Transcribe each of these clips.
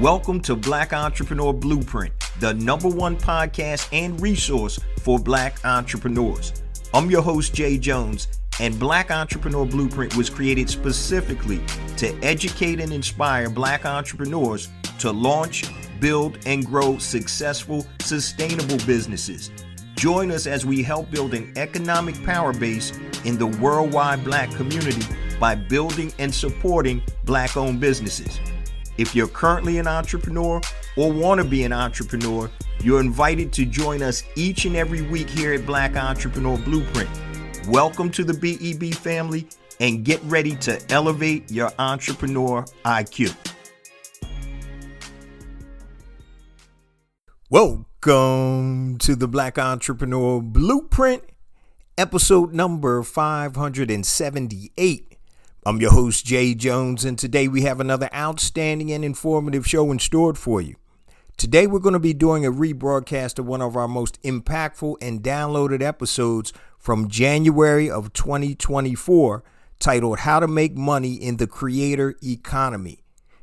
Welcome to Black Entrepreneur Blueprint, the #1 podcast and resource for Black entrepreneurs. I'm your host, Jay Jones, and Black Entrepreneur Blueprint was created specifically to educate and inspire Black entrepreneurs to launch, build, and grow successful, sustainable businesses. Join us as we help build an economic power base in the worldwide Black community by building and supporting Black-owned businesses. If you're currently an entrepreneur or want to be an entrepreneur, you're invited to join us each and every week here at Black Entrepreneur Blueprint. Welcome to the BEB family and get ready to elevate your entrepreneur IQ. Welcome to the Black Entrepreneur Blueprint, episode number 578. I'm your host, Jay Jones, and today we have another outstanding and informative show in store for you. Today we're going to be doing a rebroadcast of one of our most impactful and downloaded episodes from January of 2024, titled How to Make Money in the Creator Economy.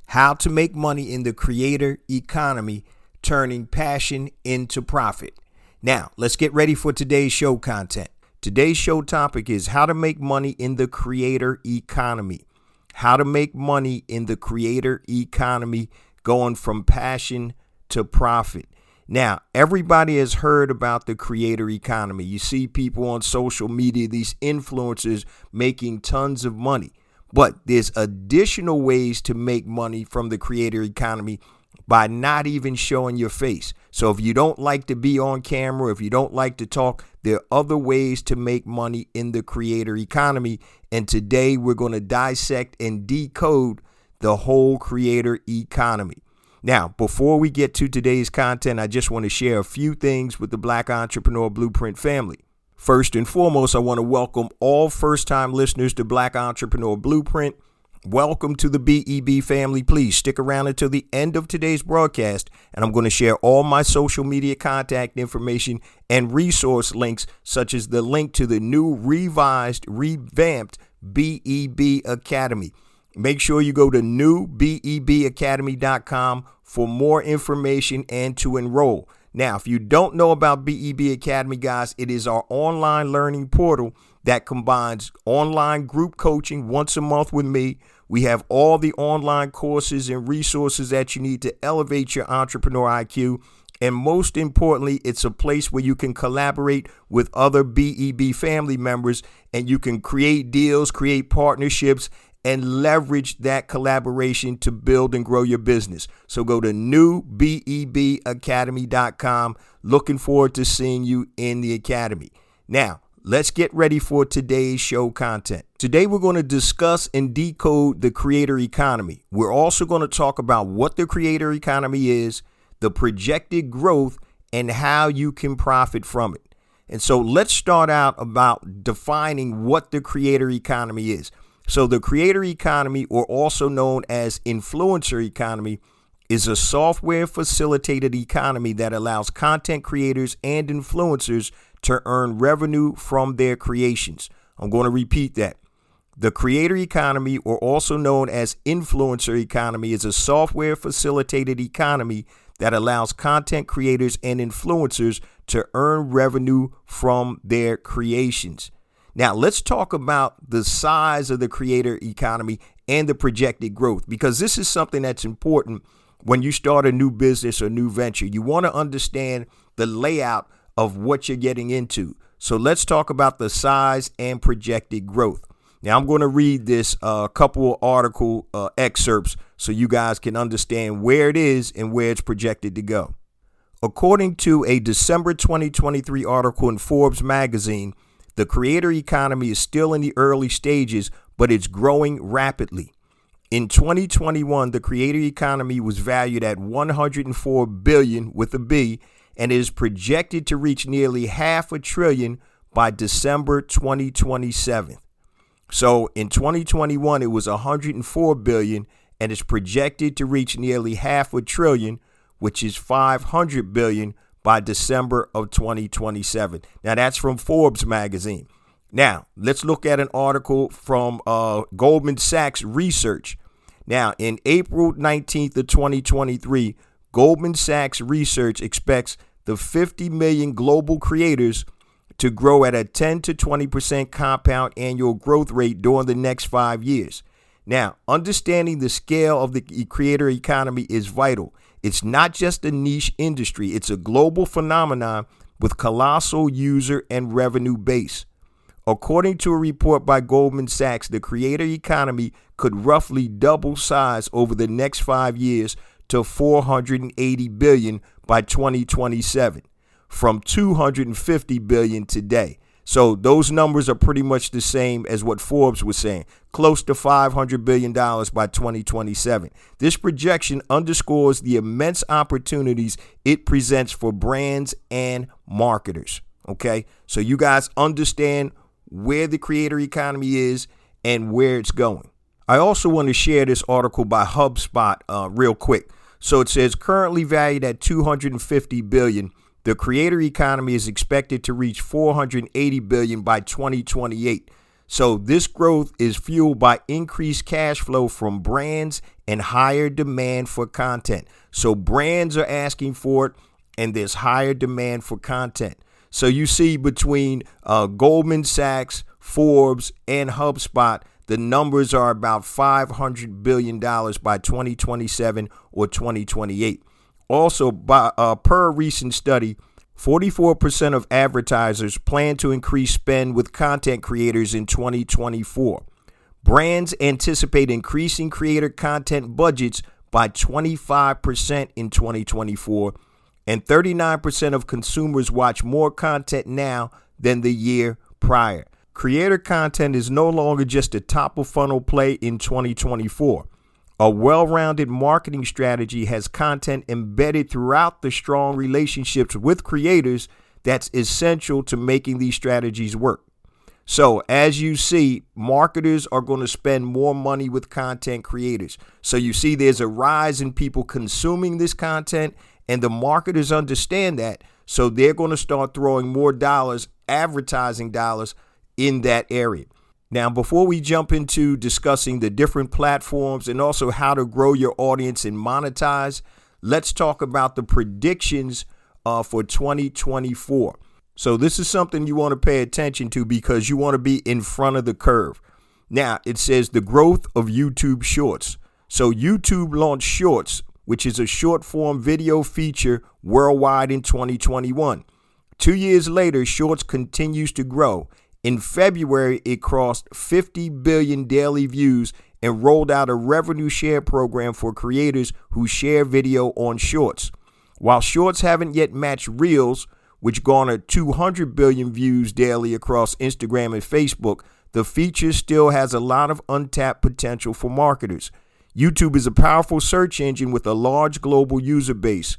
How to Make Money in the Creator Economy, Turning Passion into Profit. Now, let's get ready for today's show content. Today's show topic is how to make money in the creator economy. How to make money in the creator economy, going from passion to profit. Now, everybody has heard about the creator economy. You see people on social media, these influencers making tons of money. But there's additional ways to make money from the creator economy by not even showing your face. So if you don't like to be on camera, if you don't like to talk, there are other ways to make money in the creator economy. And today we're going to dissect and decode the whole creator economy. Now, before we get to today's content, I just want to share a few things with the Black Entrepreneur Blueprint family. First and foremost, I want to welcome all first-time listeners to Black Entrepreneur Blueprint. Welcome to the BEB family. Please stick around until the end of today's broadcast, and I'm going to share all my social media contact information and resource links, such as the link to the new revamped BEB Academy. Make sure you go to newbebacademy.com for more information and to enroll. Now, if you don't know about BEB Academy, guys, it is our online learning portal that combines online group coaching once a month with me. We have all the online courses and resources that you need to elevate your entrepreneur IQ. And most importantly, it's a place where you can collaborate with other BEB family members, and you can create deals, create partnerships, and leverage that collaboration to build and grow your business. So go to newbebacademy.com. Looking forward to seeing you in the academy. Now, let's get ready for today's show content. Today, we're going to discuss and decode the creator economy. We're also going to talk about what the creator economy is, the projected growth, and how you can profit from it. And so let's start out about defining what the creator economy is. So the creator economy, or also known as influencer economy, is a software facilitated economy that allows content creators and influencers to earn revenue from their creations. I'm going to repeat that. The creator economy, or also known as influencer economy, is a software facilitated economy that allows content creators and influencers to earn revenue from their creations. Now, let's talk about the size of the creator economy and the projected growth, because this is something that's important when you start a new business or new venture. You want to understand the layout of what you're getting into. So let's talk about the size and projected growth. Now, I'm going to read this couple of article excerpts so you guys can understand where it is and where it's projected to go. According to a December 2023 article in Forbes magazine, the creator economy is still in the early stages, but it's growing rapidly. In 2021, the creator economy was valued at $104 billion with a B, and is projected to reach nearly $500 billion by December 2027. So in 2021, it was $104 billion, and is projected to reach nearly $500 billion, which is $500 billion by December of 2027. Now, that's from Forbes magazine. Now, let's look at an article from Goldman Sachs Research. Now, in April 19th of 2023, Goldman Sachs Research expects the 50 million global creators to grow at a 10 to 20% compound annual growth rate during the next 5 years. Now, understanding the scale of the creator economy is vital. It's not just a niche industry, it's a global phenomenon with colossal user and revenue base. According to a report by Goldman Sachs, the creator economy could roughly double size over the next 5 years to 480 billion by 2027 from 250 billion today. So those numbers are pretty much the same as what Forbes was saying, close to $500 billion by 2027. This projection underscores the immense opportunities it presents for brands and marketers. Okay, so you guys understand where the creator economy is and where it's going. I also want to share this article by HubSpot real quick. So it says currently valued at 250 billion. The creator economy is expected to reach 480 billion by 2028. So this growth is fueled by increased cash flow from brands and higher demand for content. So brands are asking for it and there's higher demand for content. So you see between Goldman Sachs, Forbes, and HubSpot, the numbers are about $500 billion by 2027 or 2028. Also, per a recent study, 44% of advertisers plan to increase spend with content creators in 2024. Brands anticipate increasing creator content budgets by 25% in 2024, and 39% of consumers watch more content now than the year prior. Creator content is no longer just a top-of-funnel play in 2024. A well-rounded marketing strategy has content embedded throughout the strong relationships with creators that's essential to making these strategies work. So as you see, marketers are going to spend more money with content creators. So you see there's a rise in people consuming this content, and the marketers understand that. So they're going to start throwing more dollars, advertising dollars, in that area. Now, before we jump into discussing the different platforms and also how to grow your audience and monetize, let's talk about the predictions for 2024. So this is something you want to pay attention to because you want to be in front of the curve. Now, it says the growth of YouTube Shorts. So YouTube launched Shorts, which is a short form video feature worldwide in 2021. 2 years later, Shorts continues to grow. In February, it crossed 50 billion daily views and rolled out a revenue share program for creators who share video on Shorts. While Shorts haven't yet matched Reels, which garnered 200 billion views daily across Instagram and Facebook, the feature still has a lot of untapped potential for marketers. YouTube is a powerful search engine with a large global user base.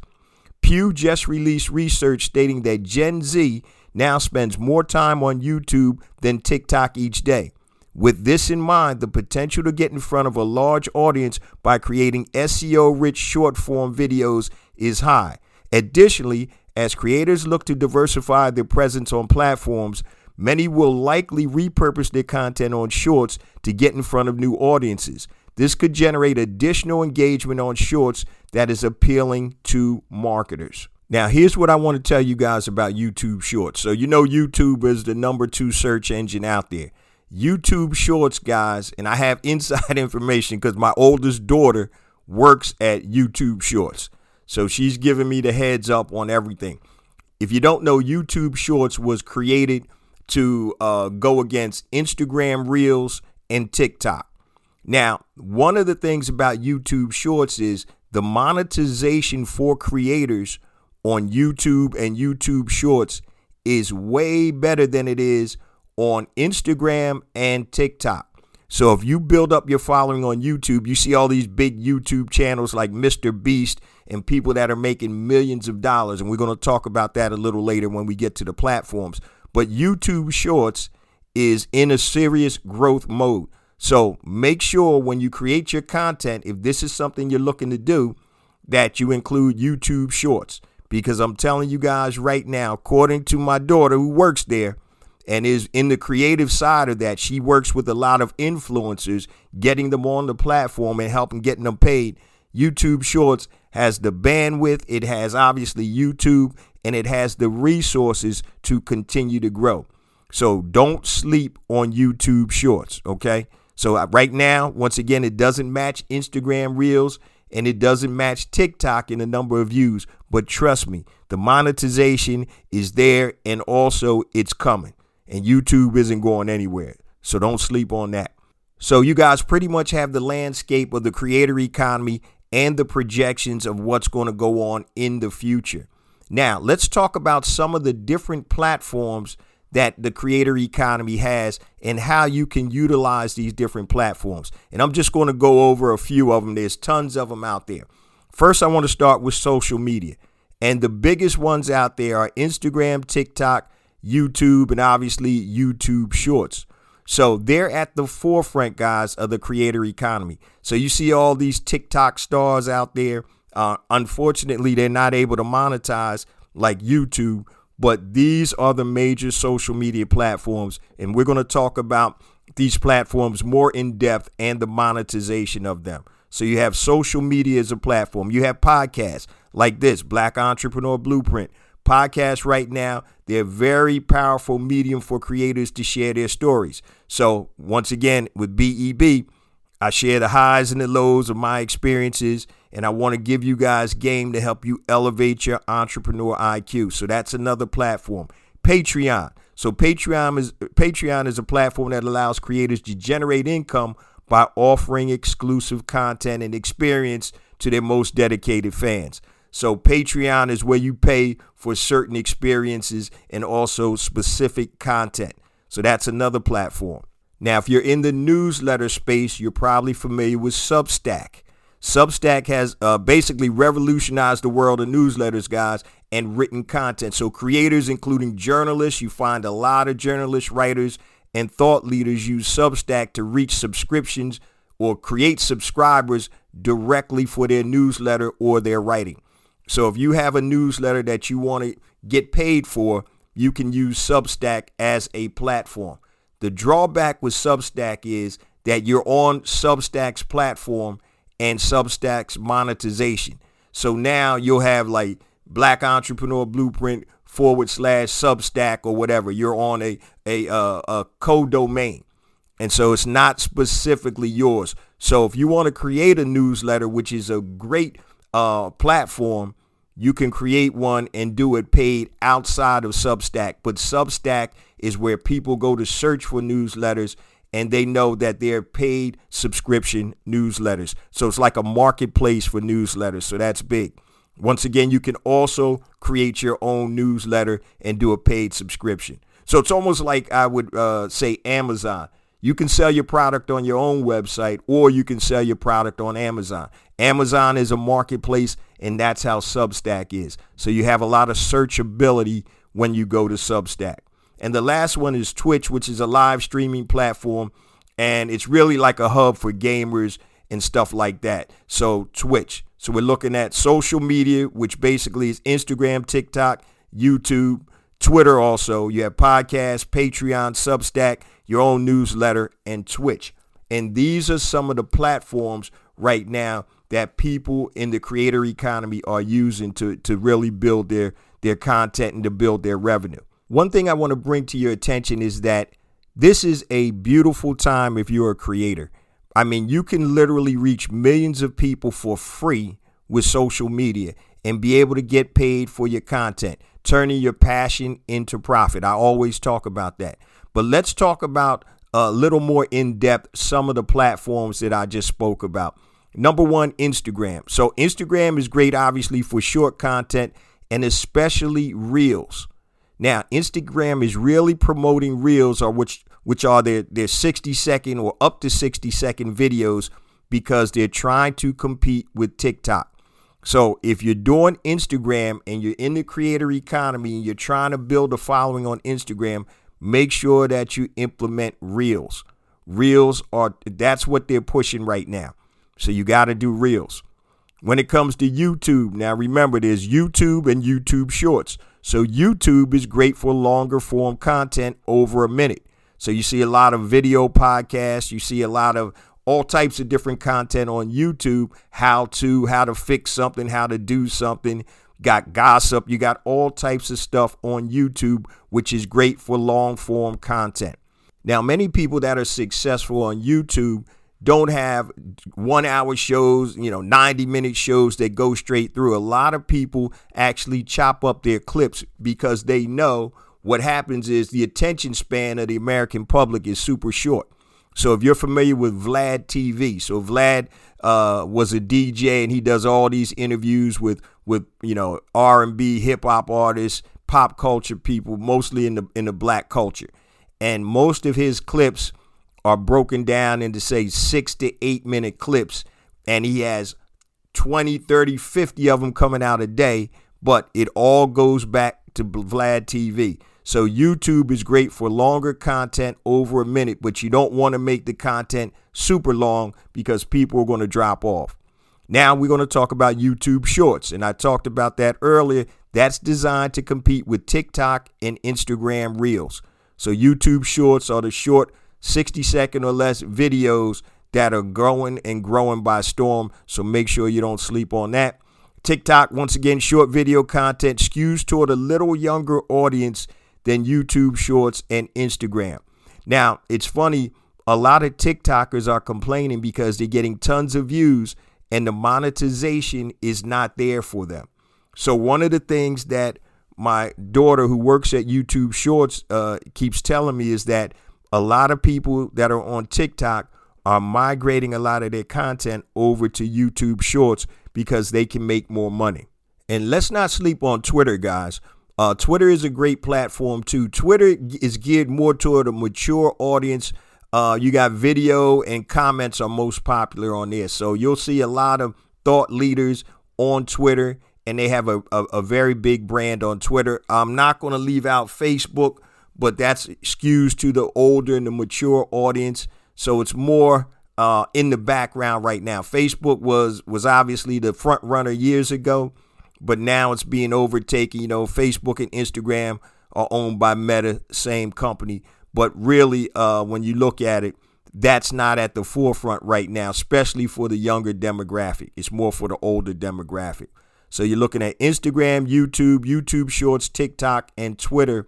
Pew just released research stating that Gen Z now spends more time on YouTube than TikTok each day. With this in mind, the potential to get in front of a large audience by creating SEO-rich short-form videos is high. Additionally, as creators look to diversify their presence on platforms, many will likely repurpose their content on Shorts to get in front of new audiences. This could generate additional engagement on Shorts that is appealing to marketers. Now, here's what I want to tell you guys about YouTube Shorts. So, you know, YouTube is the number 2 search engine out there. YouTube Shorts, guys, and I have inside information because my oldest daughter works at YouTube Shorts. So she's giving me the heads up on everything. If you don't know, YouTube Shorts was created to go against Instagram Reels and TikTok. Now, one of the things about YouTube Shorts is the monetization for creators on YouTube and YouTube Shorts is way better than it is on Instagram and TikTok. So if you build up your following on YouTube, you see all these big YouTube channels like Mr. Beast and people that are making millions of dollars. And we're going to talk about that a little later when we get to the platforms. But YouTube Shorts is in a serious growth mode. So make sure when you create your content, if this is something you're looking to do, that you include YouTube Shorts. Because I'm telling you guys right now, according to my daughter who works there, and is in the creative side of that. She works with a lot of influencers, getting them on the platform and helping getting them paid. YouTube Shorts has the bandwidth, it has obviously YouTube, and it has the resources to continue to grow. So don't sleep on YouTube Shorts, okay? So right now, once again, it doesn't match Instagram Reels and it doesn't match TikTok in the number of views. But trust me, the monetization is there and also it's coming. And YouTube isn't going anywhere. So don't sleep on that. So you guys pretty much have the landscape of the creator economy and the projections of what's going to go on in the future. Now, let's talk about some of the different platforms that the creator economy has and how you can utilize these different platforms. And I'm just going to go over a few of them. There's tons of them out there. First, I want to start with social media. And the biggest ones out there are Instagram, TikTok, YouTube, and obviously YouTube Shorts. So they're at the forefront, guys, of the creator economy. So you see all these TikTok stars out there. Unfortunately, they're not able to monetize like YouTube, but these are the major social media platforms. And we're going to talk about these platforms more in depth and the monetization of them. So you have social media as a platform. You have podcasts like this, Black Entrepreneur Blueprint. Podcasts right now, they're a very powerful medium for creators to share their stories. So once again, with BEB, I share the highs and the lows of my experiences, and I want to give you guys game to help you elevate your entrepreneur IQ. So that's another platform. Patreon. So Patreon is a platform that allows creators to generate income by offering exclusive content and experience to their most dedicated fans. So Patreon is where you pay for certain experiences and also specific content. So that's another platform. Now, if you're in the newsletter space, you're probably familiar with Substack. Substack has basically revolutionized the world of newsletters, guys, and written content. So creators, including journalists, you find a lot of journalists, writers, and thought leaders use Substack to reach subscriptions or create subscribers directly for their newsletter or their writing. So if you have a newsletter that you want to get paid for, you can use Substack as a platform. The drawback with Substack is that you're on Substack's platform and Substack's monetization. So now you'll have like Black Entrepreneur Blueprint /Substack or whatever. You're on a co-domain. And so it's not specifically yours. So if you want to create a newsletter, which is a great platform, you can create one and do it paid outside of Substack. But Substack is where people go to search for newsletters, and they know that they're paid subscription newsletters. So it's like a marketplace for newsletters. So that's big. Once again, you can also create your own newsletter and do a paid subscription. So it's almost like I would say Amazon. You can sell your product on your own website, or you can sell your product on Amazon. Amazon is a marketplace, and that's how Substack is. So you have a lot of searchability when you go to Substack. And the last one is Twitch, which is a live streaming platform, and it's really like a hub for gamers and stuff like that. So Twitch. So we're looking at social media, which basically is Instagram, TikTok, YouTube, Twitter also. You have podcasts, Patreon, Substack, your own newsletter, and Twitch. And these are some of the platforms right now that people in the creator economy are using to really build their content and to build their revenue. One thing I want to bring to your attention is that this is a beautiful time if you're a creator. I mean, you can literally reach millions of people for free with social media and be able to get paid for your content, turning your passion into profit. I always talk about that. But let's talk about a little more in depth some of the platforms that I just spoke about. Number one, Instagram. So Instagram is great, obviously, for short content and especially reels. Now, Instagram is really promoting reels, or which are their 60-second or up to 60-second videos, because they're trying to compete with TikTok. So if you're doing Instagram and you're in the creator economy and you're trying to build a following on Instagram, make sure that you implement reels. That's what they're pushing right now. So you got to do reels. When it comes to YouTube, now remember, there's YouTube and YouTube Shorts. So YouTube is great for longer form content over a minute. So you see a lot of video podcasts, you see a lot of all types of different content on YouTube, how to fix something, how to do something. Got gossip, you got all types of stuff on YouTube, which is great for long form content. Now, many people that are successful on YouTube don't have 1 hour shows, 90-minute shows that go straight through. A lot of people actually chop up their clips because they know what happens is the attention span of the American public is super short. So if you're familiar with Vlad TV, so Vlad was a DJ and he does all these interviews with R&B, hip hop artists, pop culture people, mostly in the black culture. And most of his clips are broken down into, say, 6 to 8 minute clips. And he has 20, 30, 50 of them coming out a day. But it all goes back to Vlad TV. So YouTube is great for longer content over a minute, but you don't want to make the content super long because people are going to drop off. Now we're going to talk about YouTube Shorts. And I talked about that earlier. That's designed to compete with TikTok and Instagram Reels. So YouTube Shorts are the short 60-second or less videos that are growing and growing by storm. So make sure you don't sleep on that. TikTok, once again, short video content skews toward a little younger audience than YouTube Shorts and Instagram. Now, it's funny, a lot of TikTokers are complaining because they're getting tons of views and the monetization is not there for them. So one of the things that my daughter who works at YouTube Shorts keeps telling me is that a lot of people that are on TikTok are migrating a lot of their content over to YouTube Shorts because they can make more money. And let's not sleep on Twitter, guys. Twitter is a great platform too. Twitter is geared more toward a mature audience. You got video and comments are most popular on there. So you'll see a lot of thought leaders on Twitter, and they have a very big brand on Twitter. I'm not going to leave out Facebook, but that's skews to the older and the mature audience. So it's more in the background right now. Facebook was obviously the front runner years ago, but now it's being overtaken. Facebook and Instagram are owned by Meta, same company. But really, when you look at it, that's not at the forefront right now, especially for the younger demographic. It's more for the older demographic. So you're looking at Instagram, YouTube Shorts, TikTok, and Twitter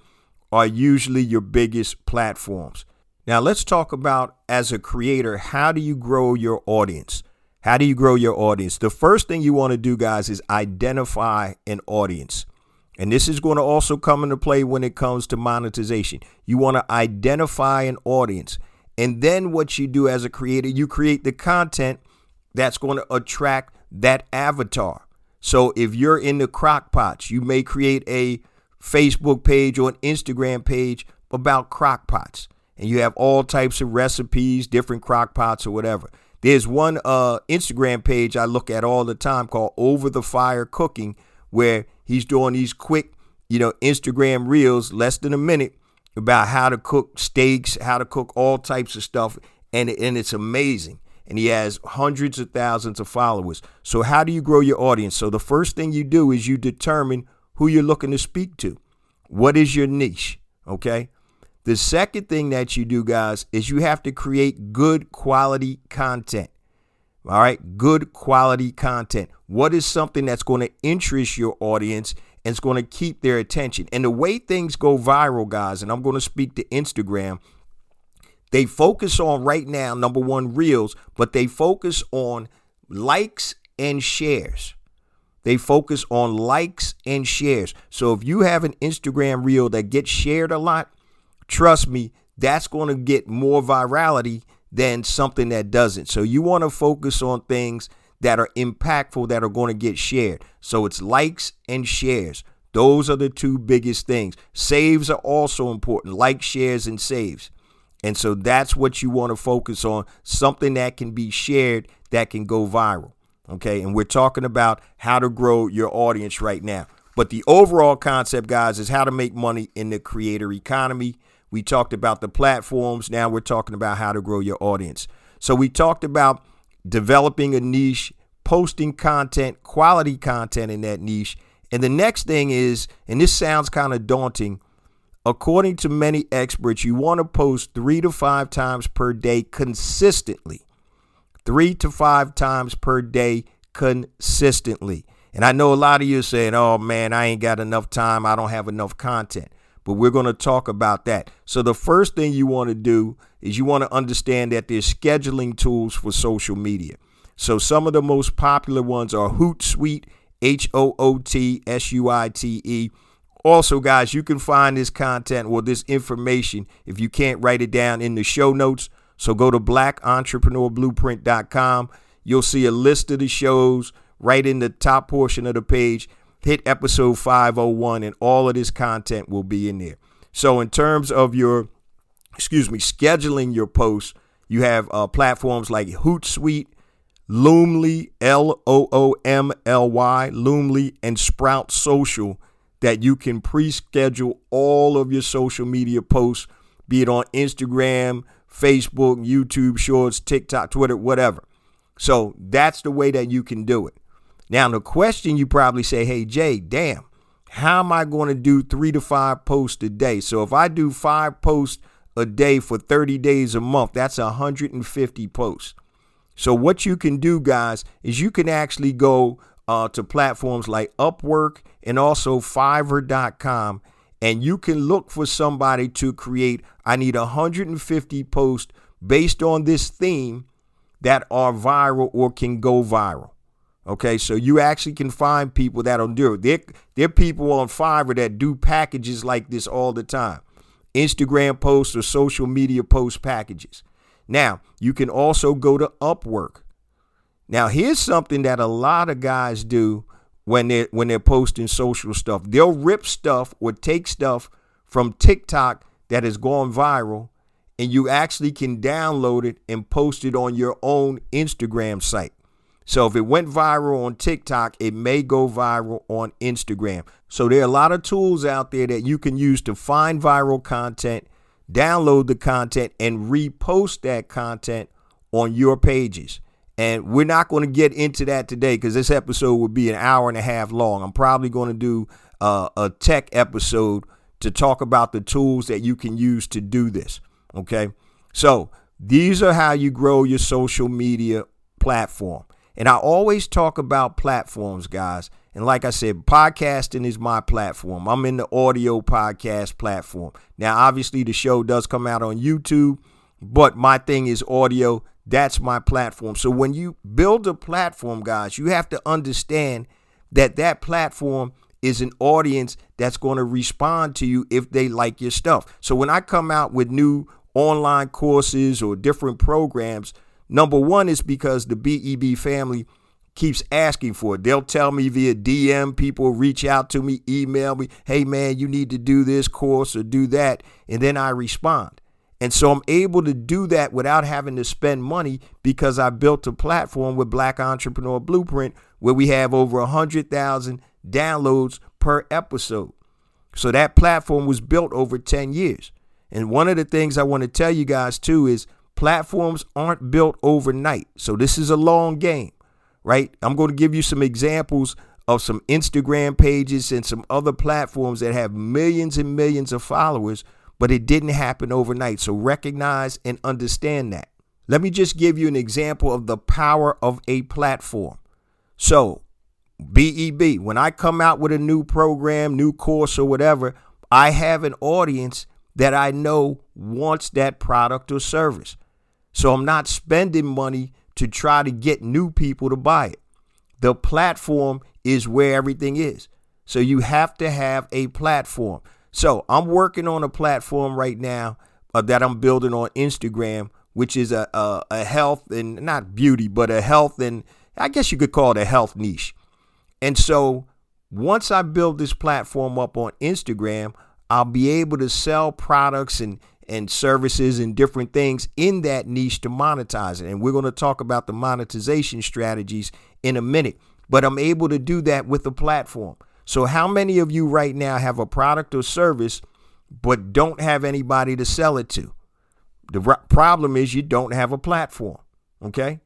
are usually your biggest platforms. Now let's talk about, as a creator, how do you grow your audience? How do you grow your audience? The first thing you want to do, guys, is identify an audience. And this is going to also come into play when it comes to monetization. You want to identify an audience. And then what you do as a creator, you create the content that's going to attract that avatar. So if you're in the crock pots, you may create a Facebook page or an Instagram page about crock pots. And you have all types of recipes, different crock pots or whatever. There's one Instagram page I look at all the time called Over the Fire Cooking, where he's doing these quick, Instagram reels, less than a minute, about how to cook steaks, how to cook all types of stuff. And it's amazing. And he has hundreds of thousands of followers. So how do you grow your audience? So the first thing you do is you determine who you're looking to speak to. What is your niche? Okay. The second thing that you do, guys, is you have to create good quality content. All right. Good quality content. What is something that's going to interest your audience and it's going to keep their attention? And the way things go viral, guys, and I'm going to speak to Instagram, they focus on right now, number one, reels, but they focus on likes and shares. They focus on likes and shares. So if you have an Instagram reel that gets shared a lot, trust me, that's going to get more virality than something that doesn't. So you want to focus on things that are impactful, that are going to get shared. So it's likes and shares. Those are the two biggest things. Saves are also important, like, shares, and saves. And so that's what you want to focus on, something that can be shared, that can go viral. Okay. And we're talking about how to grow your audience right now. But the overall concept, guys, is how to make money in the creator economy. We talked about the platforms. Now we're talking about how to grow your audience. So we talked about developing a niche, posting content, quality content in that niche, And the next thing is, and this sounds kind of daunting, according to many experts, you want to post 3 to 5 times per day consistently. 3 to 5 times per day consistently. And I know a lot of you are saying, oh man, I ain't got enough time. I don't have enough content. But we're going to talk about that. So the first thing you want to do is you want to understand that there's scheduling tools for social media. So some of the most popular ones are Hootsuite, HOOTSUITE. Also, guys, you can find this content or this information if you can't write it down in the show notes. So go to blackentrepreneurblueprint.com. You'll see a list of the shows right in the top portion of the page. Hit episode 501 and all of this content will be in there. So in terms of your, scheduling your posts, you have platforms like Hootsuite, Loomly, Loomly, Loomly, and Sprout Social that you can pre-schedule all of your social media posts, be it on Instagram, Facebook, YouTube Shorts, TikTok, Twitter, whatever. So that's the way that you can do it. Now, the question you probably say, hey, Jay, damn, how am I going to do 3 to 5 posts a day? So if I do 5 posts a day for 30 days a month, that's 150 posts. So what you can do, guys, is you can actually go to platforms like Upwork and also Fiverr.com, and you can look for somebody to create, I need 150 posts based on this theme that are viral or can go viral. Okay, so you actually can find people that'll do it. There are people on Fiverr that do packages like this all the time. Instagram posts or social media post packages. Now, you can also go to Upwork. Now, here's something that a lot of guys do when they're posting social stuff. They'll rip stuff or take stuff from TikTok that has gone viral, and you actually can download it and post it on your own Instagram site. So if it went viral on TikTok, it may go viral on Instagram. So there are a lot of tools out there that you can use to find viral content, download the content, and repost that content on your pages. And we're not going to get into that today because this episode would be an hour and a half long. I'm probably going to do a tech episode to talk about the tools that you can use to do this. Okay, so these are how you grow your social media platform. And I always talk about platforms, guys. And like I said, podcasting is my platform. I'm in the audio podcast platform. Now, obviously, the show does come out on YouTube, but my thing is audio. That's my platform. So when you build a platform, guys, you have to understand that that platform is an audience that's going to respond to you if they like your stuff. So when I come out with new online courses or different programs, number one is because the BEB family keeps asking for it. They'll tell me via DM, people reach out to me, email me, hey man, you need to do this course or do that. And then I respond. And so I'm able to do that without having to spend money because I built a platform with Black Entrepreneur Blueprint where we have over 100,000 downloads per episode. So that platform was built over 10 years. And one of the things I want to tell you guys too is platforms aren't built overnight. So this is a long game, right? I'm going to give you some examples of some Instagram pages and some other platforms that have millions and millions of followers, but it didn't happen overnight. So recognize and understand that. Let me just give you an example of the power of a platform. So BEB, when I come out with a new program, new course or whatever, I have an audience that I know wants that product or service. So I'm not spending money to try to get new people to buy it. The platform is where everything is. So you have to have a platform. So I'm working on a platform right now that I'm building on Instagram, which is a health and not beauty, but a health and I guess you could call it a health niche. And so once I build this platform up on Instagram, I'll be able to sell products and services and different things in that niche to monetize it. And we're going to talk about the monetization strategies in a minute. But I'm able to do that with a platform. So how many of you right now have a product or service but don't have anybody to sell it to? The problem is you don't have a platform. Okay?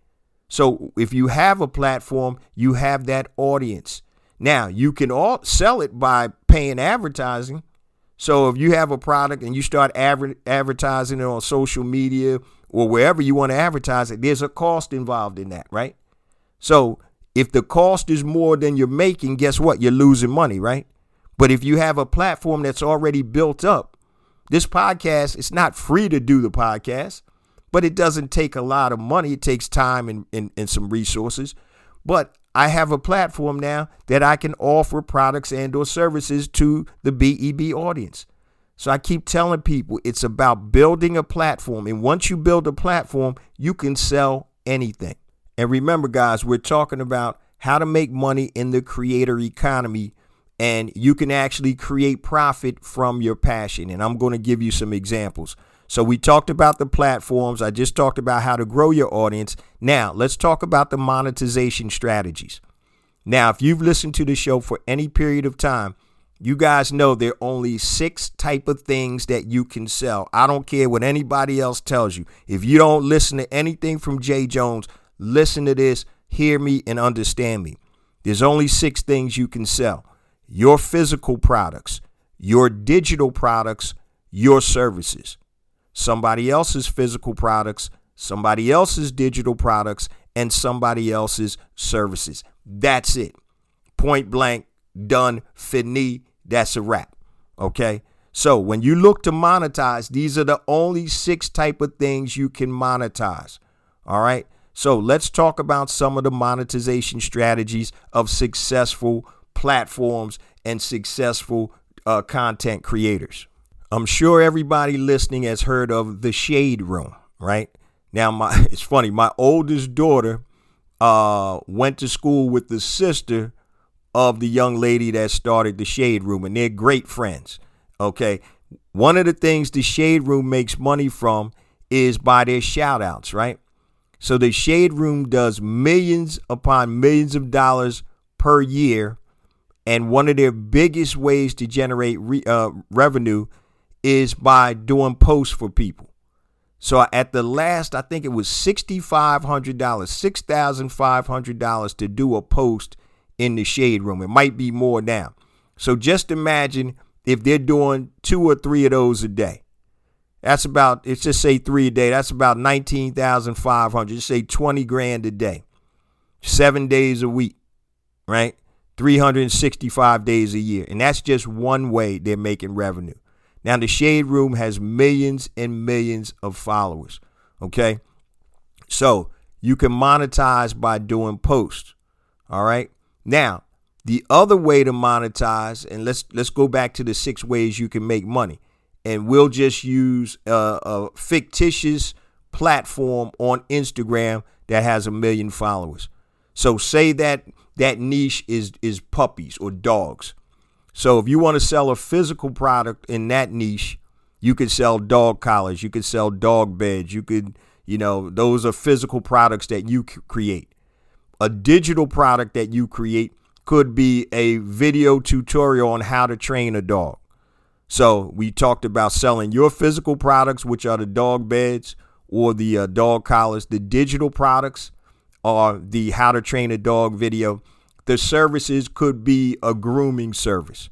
So if you have a platform, you have that audience. Now, you can all sell it by paying advertising. So if you have a product and you start advertising it on social media or wherever you want to advertise it, there's a cost involved in that, right? So if the cost is more than you're making, guess what? You're losing money, right? But if you have a platform that's already built up, this podcast, it's not free to do the podcast, but it doesn't take a lot of money. It takes time and some resources. But I have a platform now that I can offer products and or services to the BEB audience. So I keep telling people it's about building a platform. And once you build a platform, you can sell anything. And remember, guys, we're talking about how to make money in the creator economy. And you can actually create profit from your passion. And I'm going to give you some examples. So we talked about the platforms. I just talked about how to grow your audience. Now, let's talk about the monetization strategies. Now, if you've listened to the show for any period of time, you guys know there are only 6 type of things that you can sell. I don't care what anybody else tells you. If you don't listen to anything from Jay Jones, listen to this, hear me, and understand me. There's only 6 things you can sell. Your physical products, your digital products, your services, somebody else's physical products, somebody else's digital products, and somebody else's services. That's it. Point blank, done, fini, that's a wrap. Okay? So when you look to monetize, these are the only 6 type of things you can monetize. All right? So let's talk about some of the monetization strategies of successful platforms and successful content creators. I'm sure everybody listening has heard of the Shade Room, right? Now, it's funny. My oldest daughter went to school with the sister of the young lady that started the Shade Room, and they're great friends. Okay. One of the things the Shade Room makes money from is by their shout outs, right? So the Shade Room does millions upon millions of dollars per year. And one of their biggest ways to generate revenue is by doing posts for people. So at the last, I think it was $6,500, $6,500 to do a post in the Shade Room. It might be more now. So just imagine if they're doing 2 or 3 of those a day. That's about, let's just say 3 a day. That's about $19,500. Just say 20 grand a day, 7 days a week, right? 365 days a year. And that's just one way they're making revenue. Now, the Shade Room has millions and millions of followers. Okay. So you can monetize by doing posts. All right. Now, the other way to monetize, and let's go back to the 6 ways you can make money. And we'll just use a fictitious platform on Instagram that has 1 million followers. So say that niche is puppies or dogs. So if you want to sell a physical product in that niche, you could sell dog collars, you could sell dog beds, you could, those are physical products that you create. A digital product that you create could be a video tutorial on how to train a dog. So we talked about selling your physical products, which are the dog beds or the dog collars. The digital products are the how to train a dog video. The services could be a grooming service.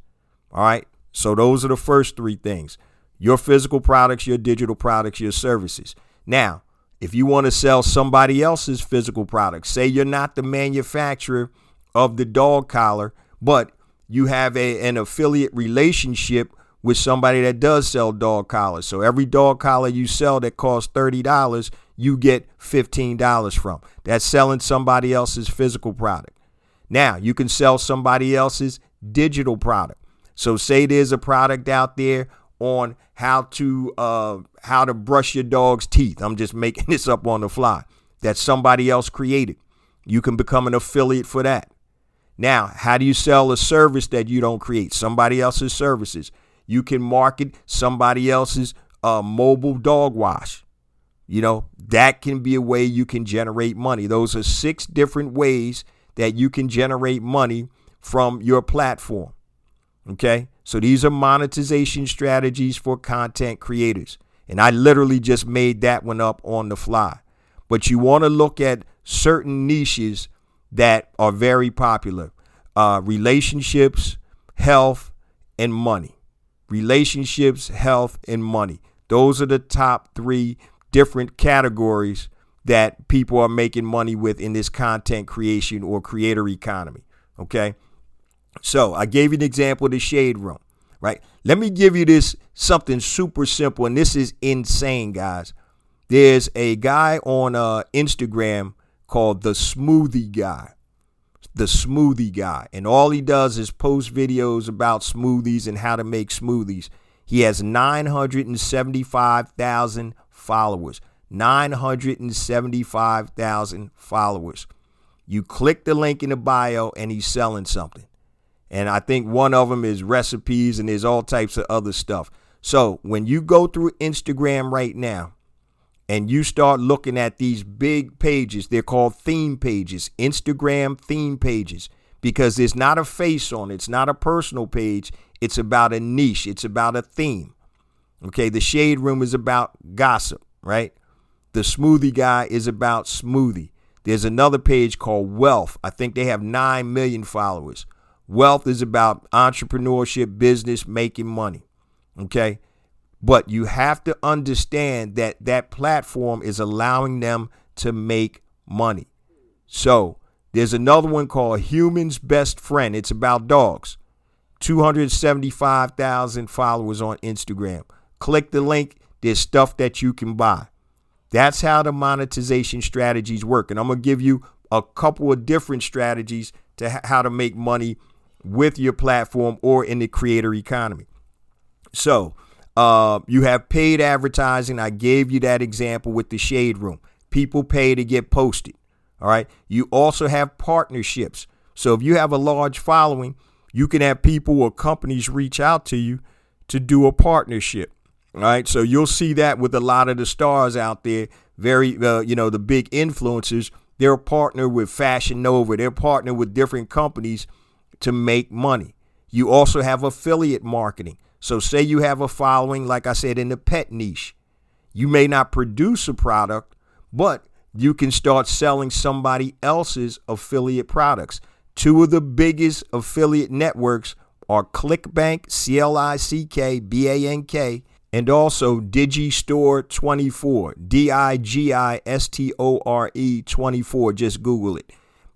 All right. So those are the first 3 things: your physical products, your digital products, your services. Now, if you want to sell somebody else's physical products, say you're not the manufacturer of the dog collar, but you have an affiliate relationship with somebody that does sell dog collars. So every dog collar you sell that costs $30, you get $15 from. That's selling somebody else's physical product. Now, you can sell somebody else's digital product. So say there's a product out there on how to brush your dog's teeth. I'm just making this up on the fly. That somebody else created. You can become an affiliate for that. Now, how do you sell a service that you don't create? Somebody else's services. You can market somebody else's mobile dog wash. That can be a way you can generate money. Those are 6 different ways that you can generate money from your platform. Okay, so these are monetization strategies for content creators. And I literally just made that one up on the fly. But you want to look at certain niches that are very popular. relationships, health, and money. Relationships, health, and money. Those are the top 3 different categories that people are making money with in this content creation or creator economy. Okay. So I gave you an example of the shade room, right? Let me give you this something super simple. And this is insane, guys. There's a guy on Instagram called the Smoothie Guy. The Smoothie Guy. And all he does is post videos about smoothies and how to make smoothies. He has 975,000 followers. 975,000 followers. You click the link in the bio and he's selling something. And I think one of them is recipes, and there's all types of other stuff. So when you go through Instagram right now and you start looking at these big pages, they're called theme pages, Instagram theme pages, because there's not a face on it. It's not a personal page. It's about a niche. It's about a theme. Okay, the Shade Room is about gossip, right? The Smoothie Guy is about smoothie. There's another page called Wealth. I think they have 9 million followers. Wealth is about entrepreneurship, business, making money. Okay. But you have to understand that that platform is allowing them to make money. So there's another one called Human's Best Friend. It's about dogs. 275,000 followers on Instagram. Click the link. There's stuff that you can buy. That's how the monetization strategies work. And I'm going to give you a couple of different strategies to how to make money with your platform or in the creator economy. So you have paid advertising. I gave you that example with the Shade Room. People pay to get posted. All right. You also have partnerships. So if you have a large following, you can have people or companies reach out to you to do a partnership. All right. So you'll see that with a lot of the stars out there. The big influencers, they're a partner with Fashion Nova. They're partnered with different companies to make money. You also have affiliate marketing. So say you have a following, like I said, in the pet niche. You may not produce a product, but you can start selling somebody else's affiliate products. 2 of the biggest affiliate networks are ClickBank, ClickBank, and also Digistore24, Digistore 24. Just Google it.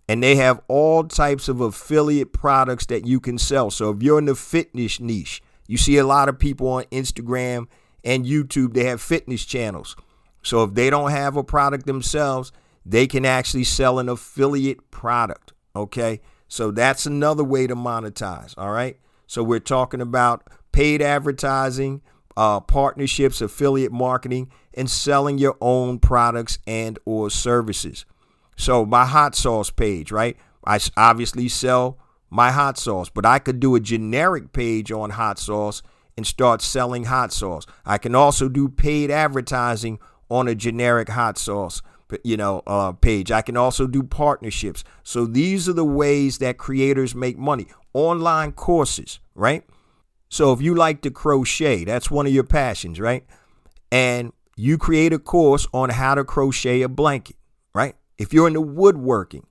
And they have all types of affiliate products that you can sell. So if you're in the fitness niche, you see a lot of people on Instagram and YouTube, they have fitness channels. So if they don't have a product themselves, they can actually sell an affiliate product. Okay. So that's another way to monetize. All right. So we're talking about paid advertising, partnerships, affiliate marketing, and selling your own products and or services. So my hot sauce page, right? I obviously sell my hot sauce, but I could do a generic page on hot sauce and start selling hot sauce. I can also do paid advertising on a generic hot sauce, page. I can also do partnerships. So these are the ways that creators make money. Online courses, right? So if you like to crochet, that's one of your passions, right? And you create a course on how to crochet a blanket, right? If you're into woodworking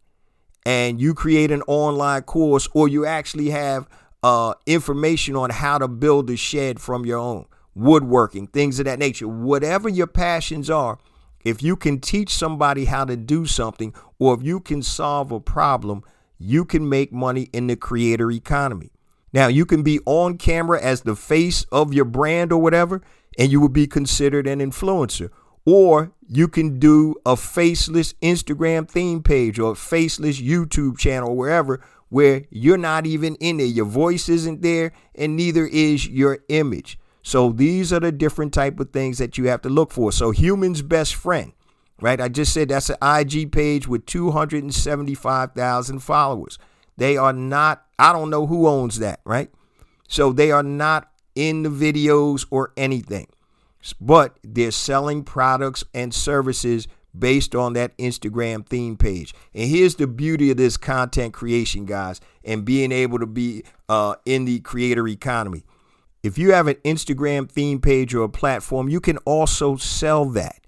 and you create an online course, or you actually have information on how to build a shed from your own, woodworking, things of that nature, whatever your passions are, if you can teach somebody how to do something, or if you can solve a problem, you can make money in the creator economy. Now, you can be on camera as the face of your brand or whatever, and you will be considered an influencer. Or you can do a faceless Instagram theme page or a faceless YouTube channel or wherever, where you're not even in there. Your voice isn't there, and neither is your image. So these are the different type of things that you have to look for. So Human's Best Friend, right? I just said that's an IG page with 275,000 followers. They are not, I don't know who owns that, right? So they are not in the videos or anything, but they're selling products and services based on that Instagram theme page. And here's the beauty of this content creation, guys, and being able to be in the creator economy. If you have an Instagram theme page or a platform, you can also sell that.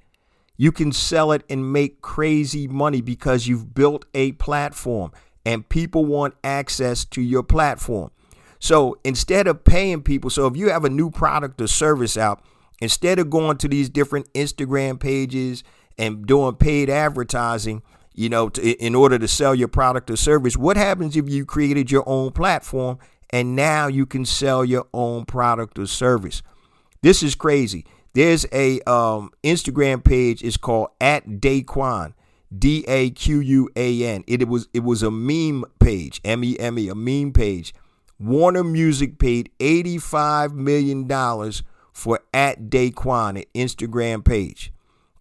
You can sell it and make crazy money because you've built a platform. and people want access to your platform. So instead of paying people, so if you have a new product or service out, instead of going to these different Instagram pages and doing paid advertising, in order to sell your product or service, what happens if you created your own platform and now you can sell your own product or service? This is crazy. There's a Instagram page. It's called @Daquan, DAQUAN. It was a meme page, MEME, a meme page. Warner Music paid $85 million for @Daquan, an Instagram page.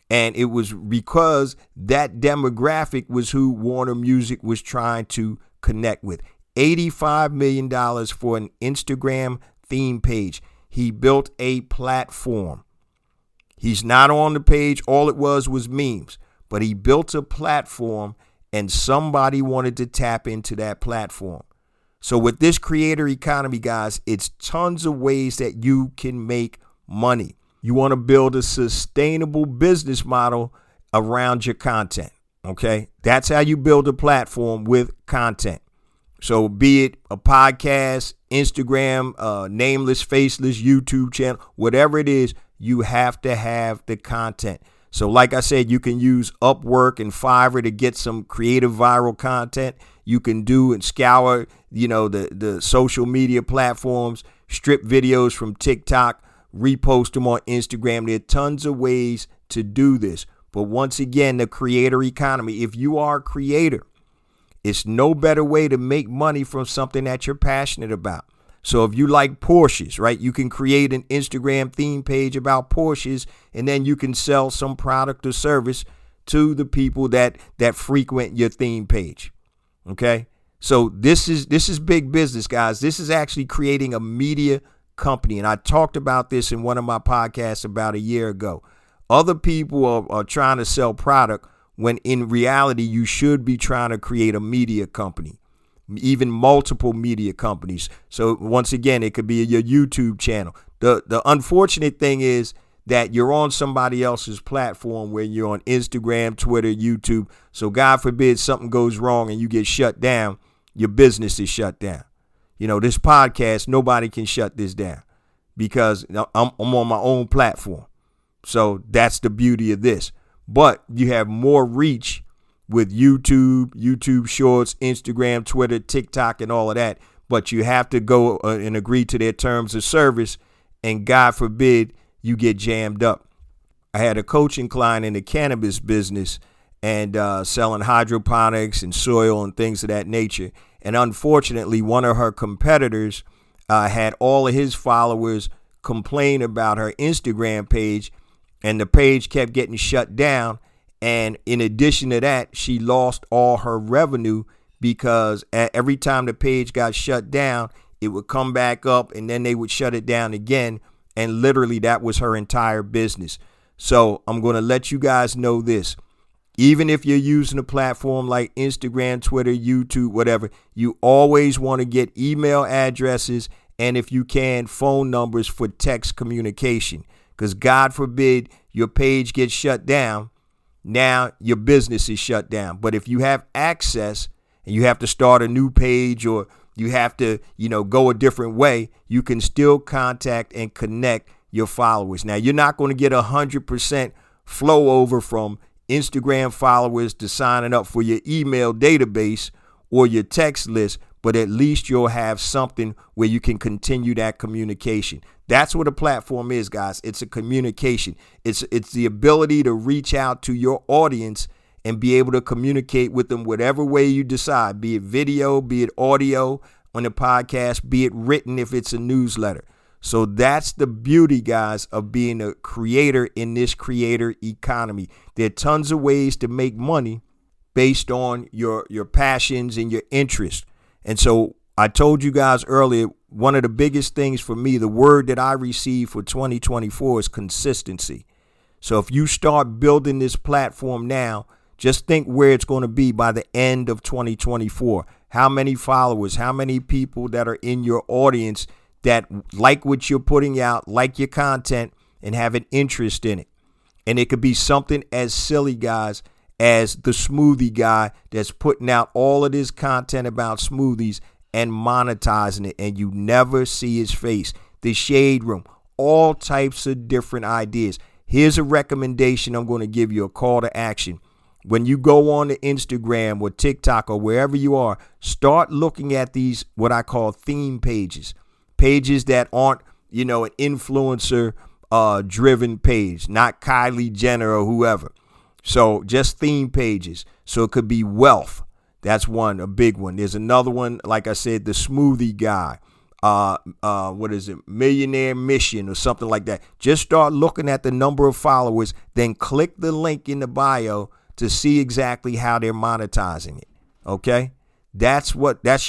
And it was because that demographic was who Warner Music was trying to connect with. $85 million for an Instagram theme page. He built a platform. He's not on the page. All it was memes. But he built a platform and somebody wanted to tap into that platform. So with this creator economy, guys, it's tons of ways that you can make money. You want to build a sustainable business model around your content. Okay, that's how you build a platform with content. So be it a podcast, Instagram, nameless, faceless, YouTube channel, whatever it is, you have to have the content. So like I said, you can use Upwork and Fiverr to get some creative viral content. You can do and scour, the social media platforms, strip videos from TikTok, repost them on Instagram. There are tons of ways to do this. But once again, the creator economy, if you are a creator, it's no better way to make money from something that you're passionate about. So if you like Porsches, right, you can create an Instagram theme page about Porsches, and then you can sell some product or service to the people that frequent your theme page. Okay, so this is big business, guys. This is actually creating a media company, and I talked about this in one of my podcasts about a year ago. Other people are trying to sell product when in reality you should be trying to create a media company, even multiple media companies. So once again, it could be your YouTube channel. The unfortunate thing is that you're on somebody else's platform where you're on Instagram, Twitter, YouTube. So God forbid something goes wrong and you get shut down, your business is shut down. This podcast, nobody can shut this down because I'm on my own platform. So that's the beauty of this. But you have more reach with YouTube Shorts, Instagram, Twitter, TikTok, and all of that. But you have to go and agree to their terms of service. And God forbid you get jammed up. I had a coaching client in the cannabis business and selling hydroponics and soil and things of that nature. And unfortunately, one of her competitors had all of his followers complain about her Instagram page, and the page kept getting shut down. And in addition to that, she lost all her revenue because every time the page got shut down, it would come back up and then they would shut it down again. And literally that was her entire business. So I'm going to let you guys know this. Even if you're using a platform like Instagram, Twitter, YouTube, whatever, you always want to get email addresses and, if you can, phone numbers for text communication. Because God forbid your page gets shut down. Now your business is shut down. But if you have access and you have to start a new page or you have to, go a different way, you can still contact and connect your followers. Now, you're not going to get 100% flow over from Instagram followers to signing up for your email database or your text list, but at least you'll have something where you can continue that communication. That's what a platform is, guys. It's a communication. It's the ability to reach out to your audience and be able to communicate with them whatever way you decide, be it video, be it audio on a podcast, be it written if it's a newsletter. So that's the beauty, guys, of being a creator in this creator economy. There are tons of ways to make money based on your passions and your interests. And so I told you guys earlier, one of the biggest things for me, the word that I received for 2024 is consistency. So if you start building this platform now, just think where it's going to be by the end of 2024. How many followers, how many people that are in your audience that like what you're putting out, like your content, and have an interest in it. And it could be something as silly, guys, as the smoothie guy that's putting out all of this content about smoothies and monetizing it, and you never see his face. The Shade Room, all types of different ideas. Here's a recommendation I'm going to give you, a call to action. When you go on to Instagram or TikTok or wherever you are, start looking at these, what I call theme pages, pages that aren't, an influencer driven page, not Kylie Jenner or whoever. So just theme pages. So it could be wealth. That's one, a big one. There's another one, like I said, the smoothie guy. What is it? Millionaire Mission or something like that. Just start looking at the number of followers, then click the link in the bio to see exactly how they're monetizing it. Okay? That's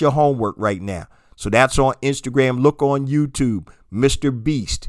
your homework right now. So that's on Instagram. Look on YouTube, Mr. Beast.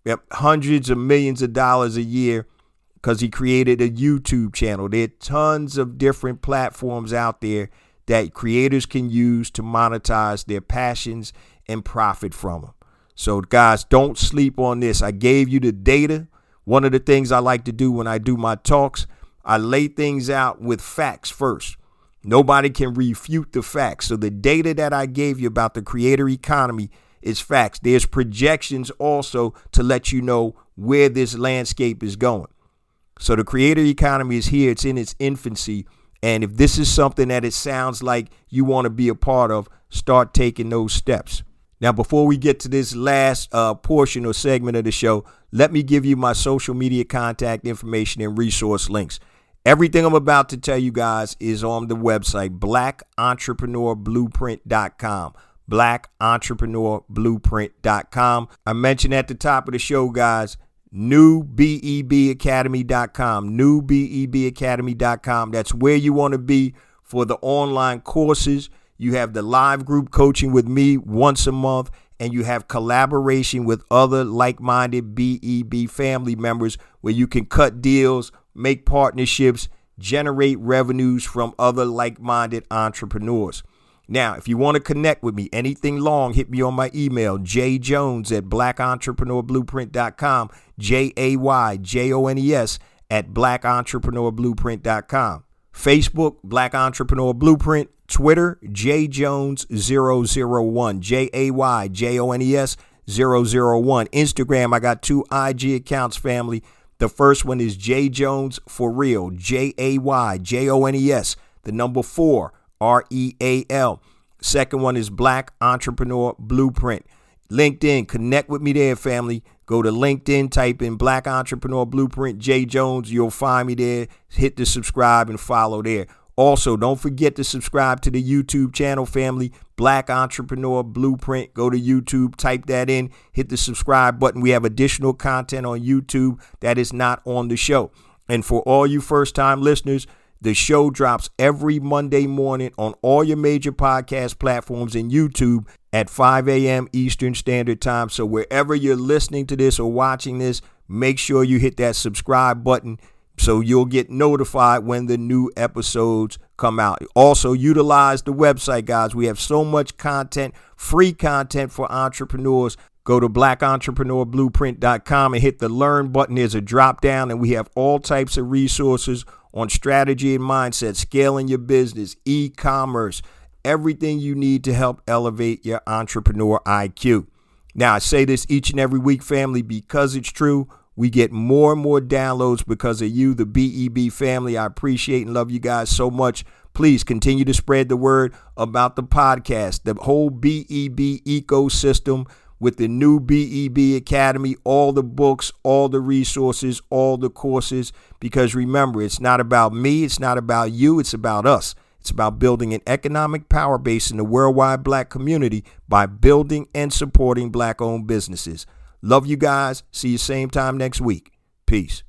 Yep, hundreds of millions of dollars a year because he created a YouTube channel. There are tons of different platforms out there that creators can use to monetize their passions and profit from them. So guys, don't sleep on this. I gave you the data. One of the things I like to do when I do my talks, I lay things out with facts first. Nobody can refute the facts. So the data that I gave you about the creator economy is facts. There's projections also to let you know where this landscape is going. So the creator economy is here. It's in its infancy. And if this is something that it sounds like you want to be a part of, start taking those steps. Now, before we get to this last portion or segment of the show, let me give you my social media contact information and resource links. Everything I'm about to tell you guys is on the website, blackentrepreneurBlueprint.com. blackentrepreneurBlueprint.com. I mentioned at the top of the show, guys, newbebacademy.com, newbebacademy.com. That's where you want to be for the online courses. You have the live group coaching with me once a month, and you have collaboration with other like-minded BEB family members where you can cut deals, make partnerships, generate revenues from other like-minded entrepreneurs. Now, if you want to connect with me, anything long, hit me on my email, jjones@blackentrepreneurBlueprint.com, JAYJONES@blackentrepreneurBlueprint.com. Facebook, Black Entrepreneur Blueprint. Twitter, jjones001, JAYJONES001. Instagram, I got 2 IG accounts, family. The first one is jjones for real, JAYJONES, the number 4, REAL. Second one is Black Entrepreneur Blueprint. LinkedIn, connect with me there, family. Go to LinkedIn, type in Black Entrepreneur Blueprint, J Jones. You'll find me there. Hit the subscribe and follow there. Also, don't forget to subscribe to the YouTube channel, family. Black Entrepreneur Blueprint. Go to YouTube, type that in, hit the subscribe button. We have additional content on YouTube that is not on the show. And for all you first-time listeners, the show drops every Monday morning on all your major podcast platforms and YouTube at 5 a.m. Eastern Standard Time. So wherever you're listening to this or watching this, make sure you hit that subscribe button so you'll get notified when the new episodes come out. Also, utilize the website, guys. We have so much content, free content for entrepreneurs. Go to blackentrepreneurBlueprint.com and hit the learn button. There's a drop down, and we have all types of resources on strategy and mindset, scaling your business, e-commerce, everything you need to help elevate your entrepreneur IQ. Now, I say this each and every week, family, because it's true. We get more and more downloads because of you, the BEB family. I appreciate and love you guys so much. Please continue to spread the word about the podcast, the whole BEB ecosystem with the new BEB Academy, all the books, all the resources, all the courses. Because remember, it's not about me. It's not about you. It's about us. It's about building an economic power base in the worldwide Black community by building and supporting Black-owned businesses. Love you guys. See you same time next week. Peace.